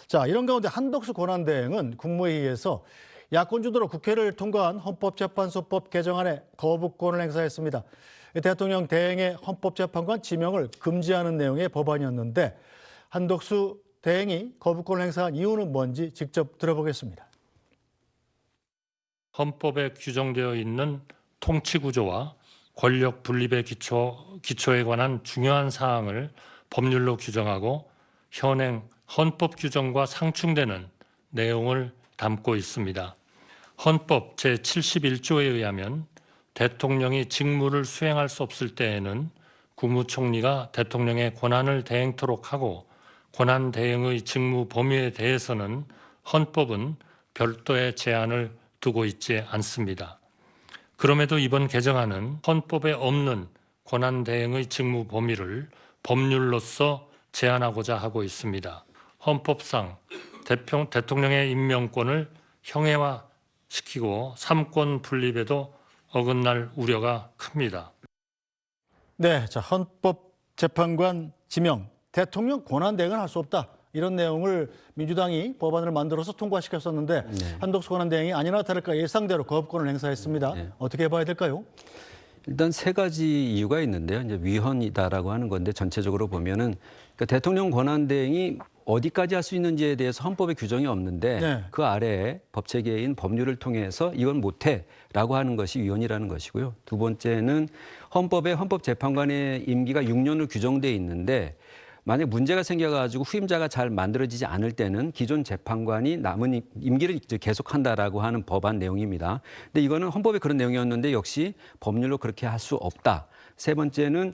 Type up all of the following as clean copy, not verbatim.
자, 이런 가운데 한덕수 권한대행은 국무회의에서 야권 주도로 국회를 통과한 헌법재판소법 개정안에 거부권을 행사했습니다. 대통령 대행의 헌법재판관 지명을 금지하는 내용의 법안이었는데 한덕수 대행이 거부권을 행사한 이유는 뭔지 직접 들어보겠습니다. 헌법에 규정되어 있는 통치구조와 권력 분립의 기초에 관한 중요한 사항을 법률로 규정하고 현행 헌법 규정과 상충되는 내용을 담고 있습니다. 헌법 제71조에 의하면 대통령이 직무를 수행할 수 없을 때에는 국무총리가 대통령의 권한을 대행토록 하고 권한 대행의 직무 범위에 대해서는 헌법은 별도의 제한을 두고 있지 않습니다. 그럼에도 이번 개정안은 헌법에 없는 권한 대행의 직무 범위를 법률로서 제한하고자 하고 있습니다. 헌법상 대통령의 임명권을 형해화시키고 삼권 분립에도 어긋날 우려가 큽니다. 네, 자, 헌법재판관 지명, 대통령 권한대행은 할 수 없다. 이런 내용을 민주당이 법안을 만들어서 통과시켰었는데 한덕수 권한대행이 아니나 다를까 예상대로 거부권을 행사했습니다. 어떻게 봐야 될까요? 일단 세 가지 이유가 있는데요. 이제 위헌이다라고 하는 건데 전체적으로 보면은 그러니까 대통령 권한대행이 어디까지 할 수 있는지에 대해서 헌법에 규정이 없는데 그 아래에 법체계인 법률을 통해서 이건 못해라고 하는 것이 위헌이라는 것이고요. 두 번째는 헌법에 헌법재판관의 임기가 6년으로 규정돼 있는데 만약 문제가 생겨가지고 후임자가 잘 만들어지지 않을 때는 기존 재판관이 남은 임기를 계속한다라고 하는 법안 내용입니다. 근데 이거는 헌법에 그런 내용이었는데 역시 법률로 그렇게 할 수 없다. 세 번째는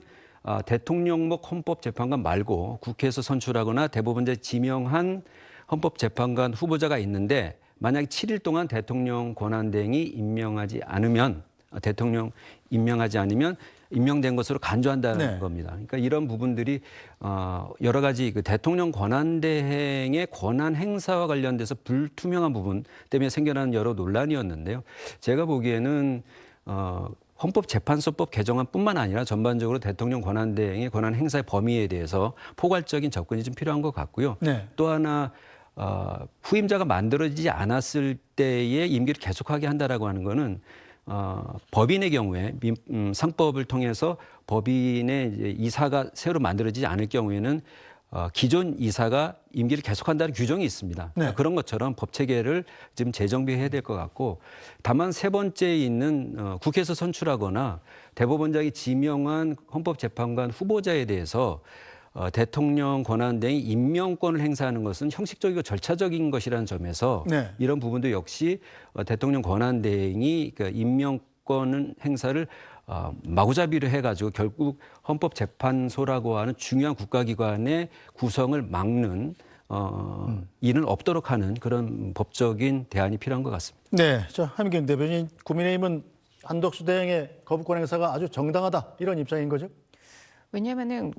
대통령목 헌법재판관 말고 국회에서 선출하거나 대법원장이 지명한 헌법재판관 후보자가 있는데 만약에 7일 동안 대통령 권한대행이 대통령 임명하지 않으면 임명된 것으로 간주한다는 겁니다. 그러니까 이런 부분들이 여러 가지 그 대통령 권한대행의 권한 행사와 관련돼서 불투명한 부분 때문에 생겨나는 여러 논란이었는데요. 제가 보기에는 헌법재판소법 개정안뿐만 아니라 전반적으로 대통령 권한대행의 권한 행사의 범위에 대해서 포괄적인 접근이 좀 필요한 것 같고요. 또 하나 후임자가 만들어지지 않았을 때의 임기를 계속하게 한다라고 하는 거는 법인의 경우에 상법을 통해서 법인의 이제 이사가 새로 만들어지지 않을 경우에는 기존 이사가 임기를 계속한다는 규정이 있습니다. 그런 것처럼 법 체계를 지금 재정비해야 될 것 같고 다만 세 번째에 있는 국회에서 선출하거나 대법원장이 지명한 헌법재판관 후보자에 대해서 대통령 권한대행이 임명권을 행사하는 것은 형식적이고 절차적인 것이라는 점에서 이런 부분도 역시 대통령 권한대행이 그 임명권 행사를 마구잡이로 해가지고 결국 헌법재판소라고 하는 중요한 국가기관의 구성을 막는 이는 없도록 하는 그런 법적인 대안이 필요한 것 같습니다. 네, 자, 한민경 대변인, 국민의힘은 한덕수 대행의 거부권 행사가 아주 정당하다 이런 입장인 거죠? 왜냐하면은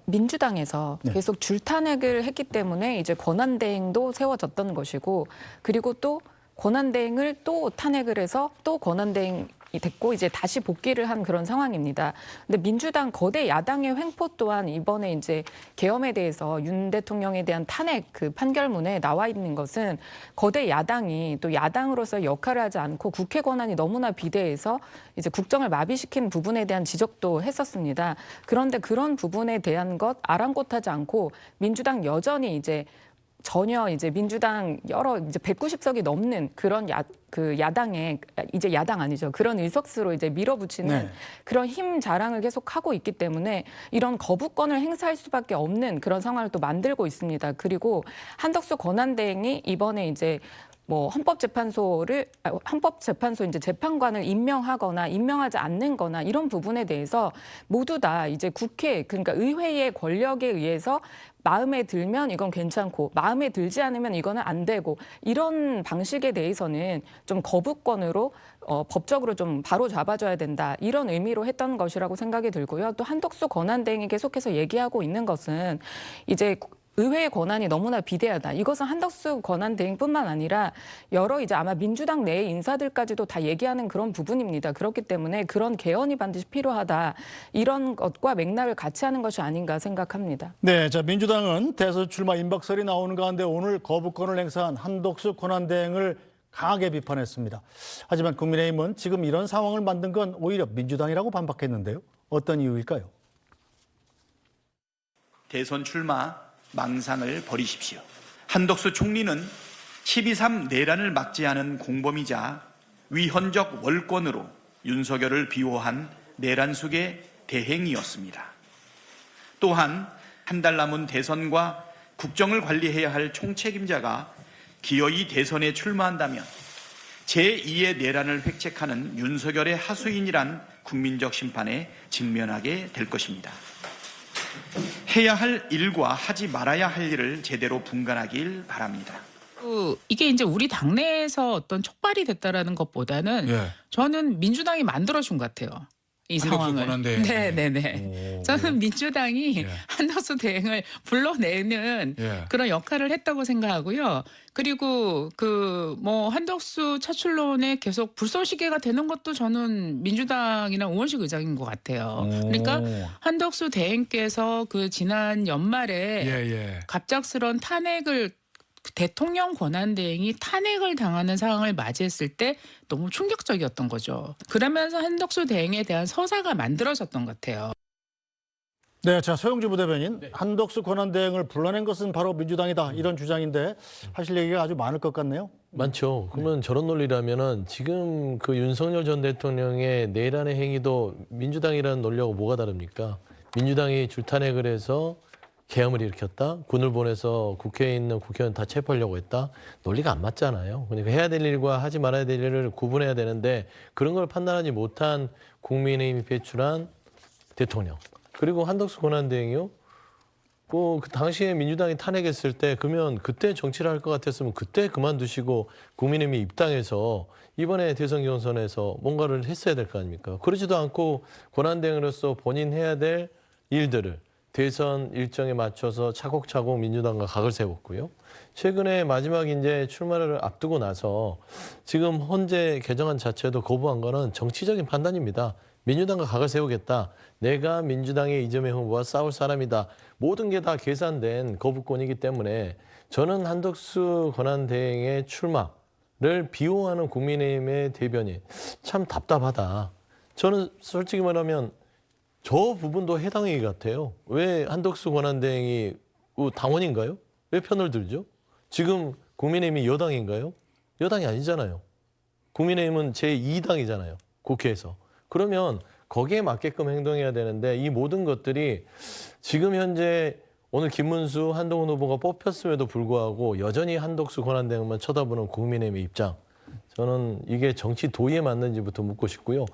민주당에서 계속 줄탄핵을 했기 때문에 이제 권한대행도 세워졌던 것이고 그리고 또 권한대행을 또 탄핵을 해서 또 권한대행이 됐고 이제 다시 복귀를 한 그런 상황입니다. 근데 민주당 거대 야당의 횡포 또한 이번에 이제 계엄에 대해서 윤 대통령에 대한 탄핵 그 판결문에 나와 있는 것은 거대 야당이 또 야당으로서 역할을 하지 않고 국회 권한이 너무나 비대해서 이제 국정을 마비시킨 부분에 대한 지적도 했었습니다. 그런데 그런 부분에 대한 것 아랑곳하지 않고 민주당 여전히 이제 전혀 이제 민주당 여러 이제 190석이 넘는 그런 야당의 이제 야당 아니죠. 그런 의석수로 이제 밀어붙이는 그런 힘 자랑을 계속 하고 있기 때문에 이런 거부권을 행사할 수밖에 없는 그런 상황을 또 만들고 있습니다. 그리고 한덕수 권한대행이 이번에 이제 뭐 헌법재판소 이제 재판관을 임명하거나 임명하지 않는거나 이런 부분에 대해서 모두 다 이제 국회 그러니까 의회의 권력에 의해서 마음에 들면 이건 괜찮고 마음에 들지 않으면 이거는 안 되고 이런 방식에 대해서는 좀 거부권으로 법적으로 좀 바로 잡아줘야 된다 이런 의미로 했던 것이라고 생각이 들고요. 또 한덕수 권한대행이 계속해서 얘기하고 있는 것은 이제 의회의 권한이 너무나 비대하다. 이것은 한덕수 권한대행뿐만 아니라 여러 이제 아마 민주당 내 인사들까지도 다 얘기하는 그런 부분입니다. 그렇기 때문에 그런 개헌이 반드시 필요하다. 이런 것과 맥락을 같이 하는 것이 아닌가 생각합니다. 네, 자 민주당은 대선 출마 임박설이 나오는 가운데 오늘 거부권을 행사한 한덕수 권한대행을 강하게 비판했습니다. 하지만 국민의힘은 지금 이런 상황을 만든 건 오히려 민주당이라고 반박했는데요. 어떤 이유일까요? 대선 출마 망상을 버리십시오. 한덕수 총리는 12.3 내란을 막지 않은 공범이자 위헌적 월권으로 윤석열을 비호한 내란 속의 대행이었습니다. 또한 한 달 남은 대선과 국정을 관리해야 할 총책임자가 기어이 대선에 출마한다면 제2의 내란을 획책하는 윤석열의 하수인이란 국민적 심판에 직면하게 될 것입니다. 해야 할 일과 하지 말아야 할 일을 제대로 분간하길 바랍니다. 이게 이제 우리 당내에서 어떤 촉발이 됐다라는 것보다는 저는 민주당이 만들어준 것 같아요. 이 상황을. 네네네. 저는 민주당이 한덕수 대행을 불러내는 그런 역할을 했다고 생각하고요. 그리고 한덕수 차출론에 계속 불쏘시개가 되는 것도 저는 민주당이나 우원식 의장인 것 같아요. 그러니까 한덕수 대행께서 그 지난 연말에 갑작스런 탄핵을 대통령 권한대행이 탄핵을 당하는 상황을 맞이했을 때 너무 충격적이었던 거죠. 그러면서 한덕수 대행에 대한 서사가 만들어졌던 것 같아요. 네, 자 서영주 부대변인, 한덕수 권한대행을 불러낸 것은 바로 민주당이다 이런 주장인데 하실 얘기가 아주 많을 것 같네요. 많죠. 그러면 저런 논리라면은 지금 그 윤석열 전 대통령의 내란의 행위도 민주당이라는 논리하고 뭐가 다릅니까? 민주당이 줄탄핵을 해서 계엄을 일으켰다. 군을 보내서 국회에 있는 국회의원 다 체포하려고 했다. 논리가 안 맞잖아요. 그러니까 해야 될 일과 하지 말아야 될 일을 구분해야 되는데 그런 걸 판단하지 못한 국민의힘이 배출한 대통령. 그리고 한덕수 권한대행이요. 그 당시에 민주당이 탄핵했을 때 그러면 그때 정치를 할 것 같았으면 그때 그만두시고 국민의힘이 입당해서 이번에 대선 경선에서 뭔가를 했어야 될 거 아닙니까? 그러지도 않고 권한대행으로서 본인 해야 될 일들을 대선 일정에 맞춰서 차곡차곡 민주당과 각을 세웠고요. 최근에 마지막 이제 출마를 앞두고 나서 지금 헌재 개정안 자체도 거부한 거는 정치적인 판단입니다. 민주당과 각을 세우겠다. 내가 민주당의 이재명 후보와 싸울 사람이다. 모든 게 다 계산된 거부권이기 때문에 저는 한덕수 권한대행의 출마를 비호하는 국민의힘의 대변인 참 답답하다. 저는 솔직히 말하면 저 부분도 해당행위 같아요. 왜 한덕수 권한대행이 당원인가요? 왜 편을 들죠? 지금 국민의힘이 여당인가요? 여당이 아니잖아요. 국민의힘은 제2당이잖아요. 국회에서. 그러면 거기에 맞게끔 행동해야 되는데 이 모든 것들이 지금 현재 오늘 김문수, 한동훈 후보가 뽑혔음에도 불구하고 여전히 한덕수 권한대행만 쳐다보는 국민의힘의 입장. 저는 이게 정치 도의에 맞는지부터 묻고 싶고요.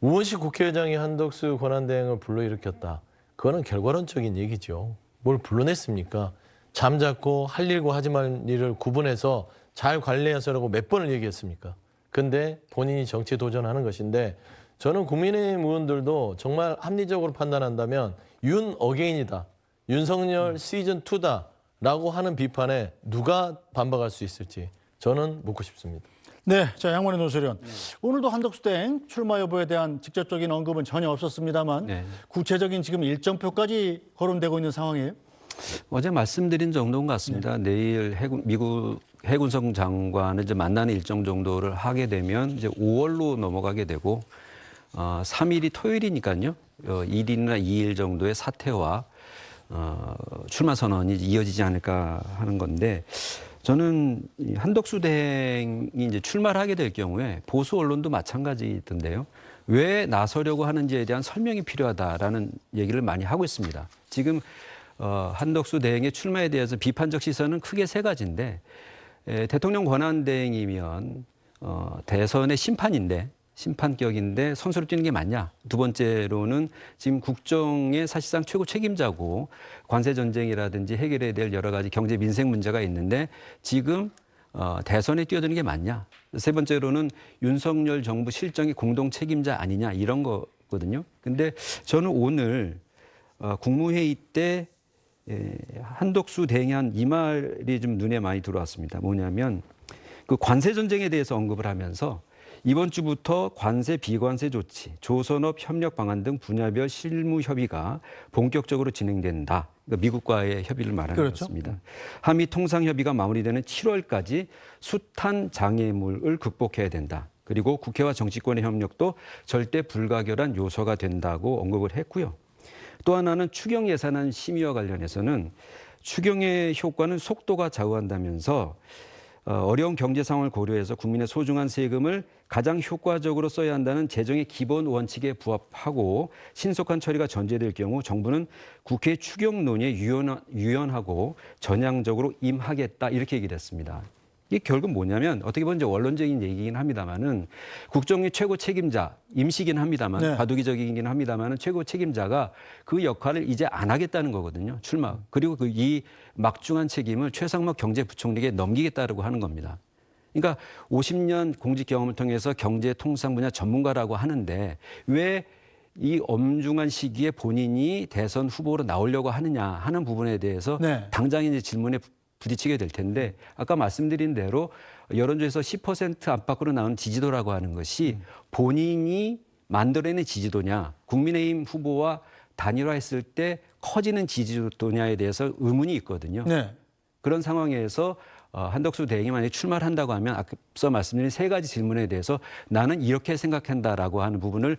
우원식 국회의장이 한덕수 권한대행을 불러일으켰다. 그거는 결과론적인 얘기죠. 뭘 불러냈습니까? 잠잡고 할 일과 하지 말 일을 구분해서 잘 관리하세요라고 몇 번을 얘기했습니까? 근데 본인이 정치 도전하는 것인데 저는 국민의힘 의원들도 정말 합리적으로 판단한다면 윤 어게인이다. 윤석열 시즌2다라고 하는 비판에 누가 반박할 수 있을지 저는 묻고 싶습니다. 네, 자 양원희 논설위원. 오늘도 한덕수 대행 출마 여부에 대한 직접적인 언급은 전혀 없었습니다만 구체적인 지금 일정표까지 거론되고 있는 상황이에요. 어제 말씀드린 정도인 것 같습니다. 내일 미국 해군성 장관을 이제 만나는 일정 정도를 하게 되면 이제 5월로 넘어가게 되고 3일이 토요일이니까요. 1일이나 2일 정도의 사퇴와 출마 선언이 이어지지 않을까 하는 건데 저는 한덕수 대행이 이제 출마를 하게 될 경우에 보수 언론도 마찬가지던데요. 왜 나서려고 하는지에 대한 설명이 필요하다라는 얘기를 많이 하고 있습니다. 지금 한덕수 대행의 출마에 대해서 비판적 시선은 크게 세 가지인데 대통령 권한대행이면 대선의 심판격인데 선수로 뛰는 게 맞냐. 두 번째로는 지금 국정의 사실상 최고 책임자고 관세 전쟁이라든지 해결해야 될 여러 가지 경제 민생 문제가 있는데 지금 대선에 뛰어드는 게 맞냐. 세 번째로는 윤석열 정부 실정의 공동 책임자 아니냐 이런 거거든요. 근데 저는 오늘 국무회의 때 한덕수 대행이 한 이 말이 좀 눈에 많이 들어왔습니다. 뭐냐면 그 관세 전쟁에 대해서 언급을 하면서 이번 주부터 관세 비관세 조치, 조선업 협력 방안 등 분야별 실무 협의가 본격적으로 진행된다. 그러니까 미국과의 협의를 말하는 그렇죠. 것입니다. 한미 통상 협의가 마무리되는 7월까지 숱한 장애물을 극복해야 된다. 그리고 국회와 정치권의 협력도 절대 불가결한 요소가 된다고 언급을 했고요. 또 하나는 추경 예산안 심의와 관련해서는 추경의 효과는 속도가 좌우한다면서 어려운 경제 상황을 고려해서 국민의 소중한 세금을 가장 효과적으로 써야 한다는 재정의 기본 원칙에 부합하고 신속한 처리가 전제될 경우 정부는 국회 추경 논의에 유연하고 전향적으로 임하겠다 이렇게 얘기를 했습니다. 이게 결국 뭐냐면 어떻게 보면 이제 원론적인 얘기긴 합니다만은 국정의 최고 책임자 임시긴 합니다만 네. 과도기적이긴 합니다만은 최고 책임자가 그 역할을 이제 안 하겠다는 거거든요. 출마. 그리고 이 막중한 책임을 최상목 경제부총리에게 넘기겠다고 하는 겁니다. 그러니까 50년 공직 경험을 통해서 경제 통상 분야 전문가라고 하는데 왜 이 엄중한 시기에 본인이 대선 후보로 나오려고 하느냐 하는 부분에 대해서 네. 당장 이제 질문에 부딪히게 될 텐데 아까 말씀드린 대로 여론조에서 10% 안팎으로 나온 지지도라고 하는 것이 본인이 만들어낸 지지도냐 국민의힘 후보와 단일화했을 때 커지는 지지도냐에 대해서 의문이 있거든요. 네. 그런 상황에서 한덕수 대행이 만약에 출마를 한다고 하면 앞서 말씀드린 세 가지 질문에 대해서 나는 이렇게 생각한다라고 하는 부분을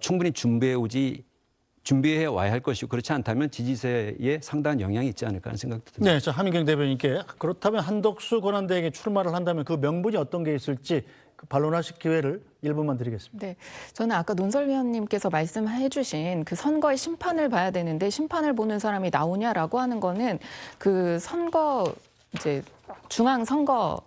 충분히 준비해 와야 할 것이고 그렇지 않다면 지지세에 상당한 영향이 있지 않을까 하는 생각도 듭니다. 네, 저 하민경 대변인께 그렇다면 한덕수 권한대행이 출마를 한다면 그 명분이 어떤 게 있을지 그 반론하실 기회를 1분만 드리겠습니다. 네, 저는 아까 논설위원님께서 말씀해 주신 그 선거의 심판을 봐야 되는데 심판을 보는 사람이 나오냐라고 하는 거는 그 선거 이제 중앙선거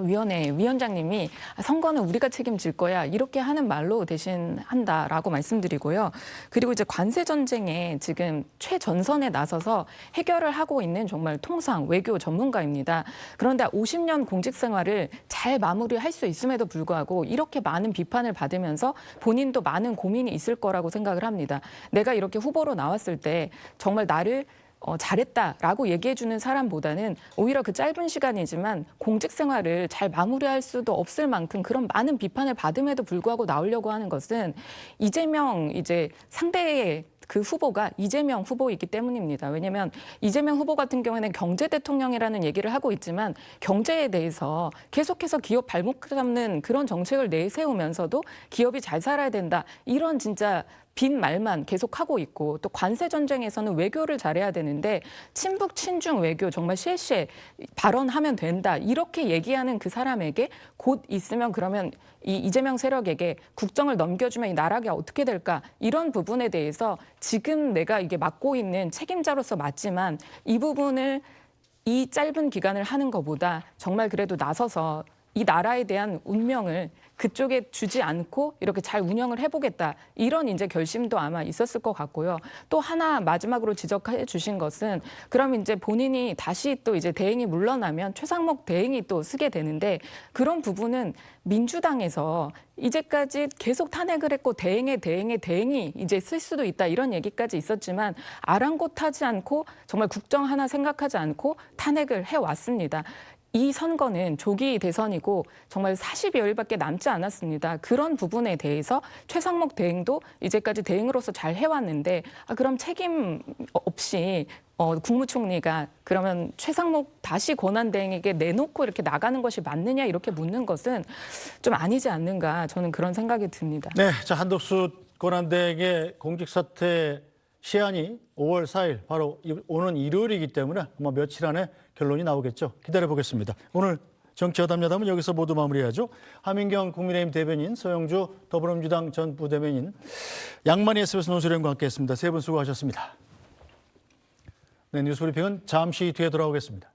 위원회 위원장님이 선거는 우리가 책임질 거야 이렇게 하는 말로 대신한다라고 말씀드리고요. 그리고 이제 관세 전쟁에 지금 최전선에 나서서 해결을 하고 있는 정말 통상 외교 전문가입니다. 그런데 50년 공직 생활을 잘 마무리할 수 있음에도 불구하고 이렇게 많은 비판을 받으면서 본인도 많은 고민이 있을 거라고 생각을 합니다. 내가 이렇게 후보로 나왔을 때 정말 나를 잘했다라고 얘기해주는 사람보다는 오히려 그 짧은 시간이지만 공직 생활을 잘 마무리할 수도 없을 만큼 그런 많은 비판을 받음에도 불구하고 나오려고 하는 것은 이재명 이제 상대의 그 후보가 이재명 후보이기 때문입니다. 왜냐하면 이재명 후보 같은 경우에는 경제 대통령이라는 얘기를 하고 있지만 경제에 대해서 계속해서 기업 발목 잡는 그런 정책을 내세우면서도 기업이 잘 살아야 된다. 이런 진짜 빈 말만 계속하고 있고 또 관세 전쟁에서는 외교를 잘해야 되는데 친북 친중 외교 정말 실시에 발언하면 된다 이렇게 얘기하는 그 사람에게 곧 있으면 그러면 이 이재명 세력에게 국정을 넘겨주면 이 나라가 어떻게 될까 이런 부분에 대해서 지금 내가 이게 맡고 있는 책임자로서 맞지만 이 부분을 이 짧은 기간을 하는 것보다 정말 그래도 나서서 이 나라에 대한 운명을 그쪽에 주지 않고 이렇게 잘 운영을 해보겠다. 이런 이제 결심도 아마 있었을 것 같고요. 또 하나 마지막으로 지적해 주신 것은 그럼 이제 본인이 다시 또 이제 대행이 물러나면 최상목 대행이 또 쓰게 되는데 그런 부분은 민주당에서 이제까지 계속 탄핵을 했고 대행이 이제 쓸 수도 있다 이런 얘기까지 있었지만 아랑곳하지 않고 정말 국정 하나 생각하지 않고 탄핵을 해왔습니다. 이 선거는 조기 대선이고 정말 40여일밖에 남지 않았습니다. 그런 부분에 대해서 최상목 대행도 이제까지 대행으로서 잘 해왔는데 그럼 책임 없이 국무총리가 그러면 최상목 다시 권한대행에게 내놓고 이렇게 나가는 것이 맞느냐 이렇게 묻는 것은 좀 아니지 않는가 저는 그런 생각이 듭니다. 네, 자 한덕수 권한대행의 공직사퇴 시한이 5월 4일 바로 오는 일요일이기 때문에 아마 며칠 안에 결론이 나오겠죠. 기다려보겠습니다. 오늘 정치여담여담은 여기서 모두 마무리하죠. 하민경 국민의힘 대변인, 서영주 더불어민주당 전 부대변인, 양만희 SBS 논설위원과 함께했습니다. 세 분 수고하셨습니다. 네, 뉴스브리핑은 잠시 뒤에 돌아오겠습니다.